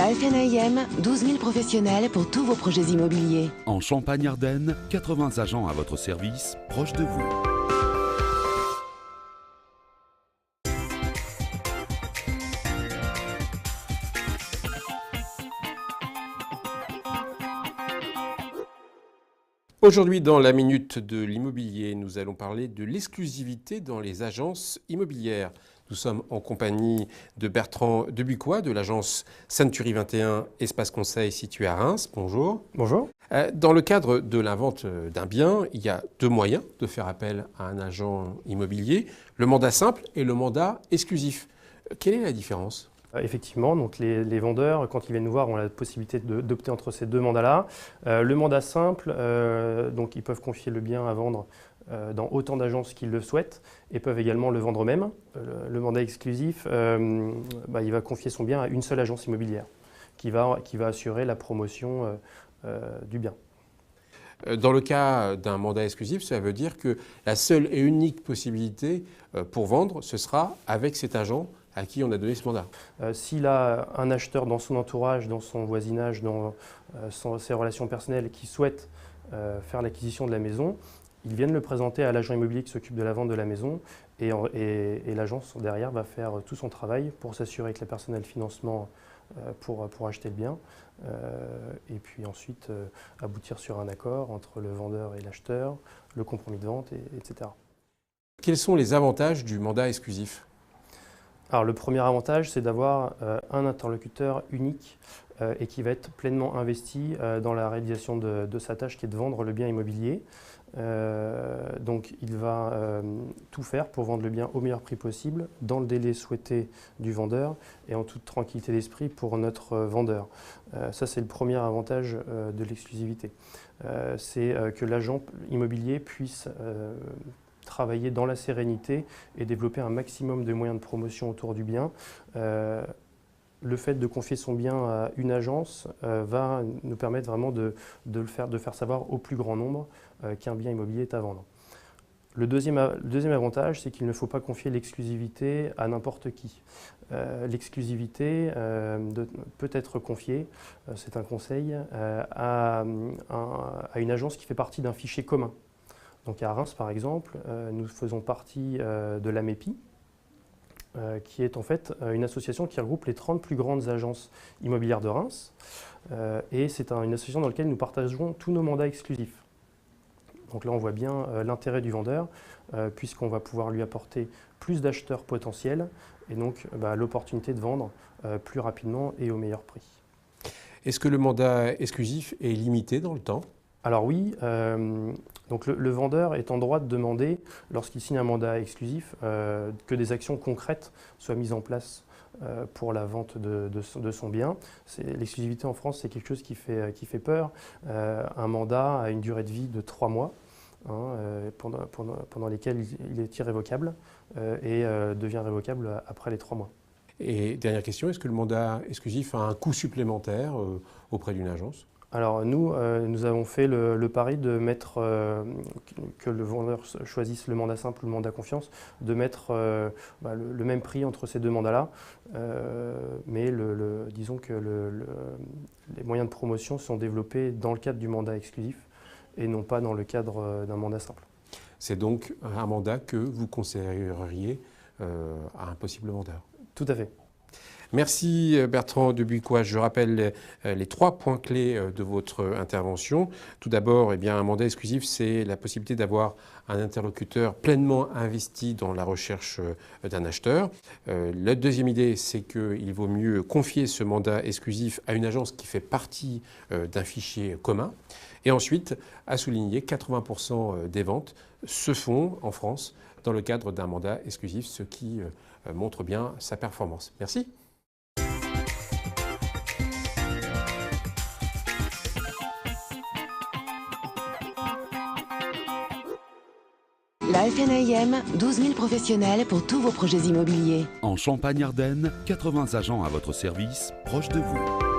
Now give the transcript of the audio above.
La FNAIM, 12 000 professionnels pour tous vos projets immobiliers. En Champagne-Ardenne, 80 agents à votre service, proches de vous. Aujourd'hui, dans la Minute de l'Immobilier, nous allons parler de l'exclusivité dans les agences immobilières. Nous sommes en compagnie de Bertrand Debucois de l'agence Century 21 Espace Conseil située à Reims. Bonjour. Bonjour. Dans le cadre de la vente d'un bien, il y a deux moyens de faire appel à un agent immobilier, le mandat simple et le mandat exclusif. Quelle est la différence ? Effectivement, donc les vendeurs, quand ils viennent nous voir, ont la possibilité d'opter entre ces deux mandats-là. Le mandat simple, donc ils peuvent confier le bien à vendre dans autant d'agences qu'ils le souhaitent et peuvent également le vendre eux-mêmes. Le mandat exclusif, il va confier son bien à une seule agence immobilière qui va assurer la promotion du bien. Dans le cas d'un mandat exclusif, ça veut dire que la seule et unique possibilité pour vendre, ce sera avec cet agent à qui on a donné ce mandat. S'il a un acheteur dans son entourage, dans son voisinage, dans ses relations personnelles qui souhaite faire l'acquisition de la maison, ils viennent le présenter à l'agent immobilier qui s'occupe de la vente de la maison et l'agence derrière va faire tout son travail pour s'assurer que la personne a le financement pour acheter le bien et puis ensuite aboutir sur un accord entre le vendeur et l'acheteur, le compromis de vente, etc. Quels sont les avantages du mandat exclusif ? Alors le premier avantage, c'est d'avoir un interlocuteur unique et qui va être pleinement investi dans la réalisation de sa tâche qui est de vendre le bien immobilier. Donc il va tout faire pour vendre le bien au meilleur prix possible, dans le délai souhaité du vendeur et en toute tranquillité d'esprit pour notre vendeur. Ça c'est le premier avantage de l'exclusivité. C'est que l'agent immobilier puisse travailler dans la sérénité et développer un maximum de moyens de promotion autour du bien. Le fait de confier son bien à une agence va nous permettre vraiment de faire savoir au plus grand nombre qu'un bien immobilier est à vendre. Le deuxième avantage, c'est qu'il ne faut pas confier l'exclusivité à n'importe qui. L'exclusivité peut être confiée, c'est un conseil, à une agence qui fait partie d'un fichier commun. Donc à Reims, par exemple, nous faisons partie de l'AMEPI, qui est en fait une association qui regroupe les 30 plus grandes agences immobilières de Reims. Et c'est une association dans laquelle nous partagerons tous nos mandats exclusifs. Donc là, on voit bien l'intérêt du vendeur, puisqu'on va pouvoir lui apporter plus d'acheteurs potentiels et donc l'opportunité de vendre plus rapidement et au meilleur prix. Est-ce que le mandat exclusif est limité dans le temps ? Alors oui, donc le vendeur est en droit de demander, lorsqu'il signe un mandat exclusif, que des actions concrètes soient mises en place pour la vente de son bien. L'exclusivité en France, c'est quelque chose qui fait peur. Un mandat a une durée de vie de 3 mois, pendant lesquels il est irrévocable et devient révocable après les 3 mois. Et dernière question, est-ce que le mandat exclusif a un coût supplémentaire auprès d'une agence ? Alors nous avons fait le pari de mettre, que le vendeur choisisse le mandat simple ou le mandat confiance, de mettre le même prix entre ces deux mandats-là, mais disons que les moyens de promotion sont développés dans le cadre du mandat exclusif et non pas dans le cadre d'un mandat simple. C'est donc un mandat que vous conseilleriez à un possible vendeur ? Tout à fait. Merci Bertrand Debucois. Je rappelle les 3 points clés de votre intervention. Tout d'abord, un mandat exclusif, c'est la possibilité d'avoir un interlocuteur pleinement investi dans la recherche d'un acheteur. La deuxième idée, c'est qu'il vaut mieux confier ce mandat exclusif à une agence qui fait partie d'un fichier commun. Et ensuite, à souligner, 80% des ventes se font en France dans le cadre d'un mandat exclusif, ce qui montre bien sa performance. Merci. La FNAIM, 12 000 professionnels pour tous vos projets immobiliers. En Champagne-Ardenne, 80 agents à votre service, proches de vous.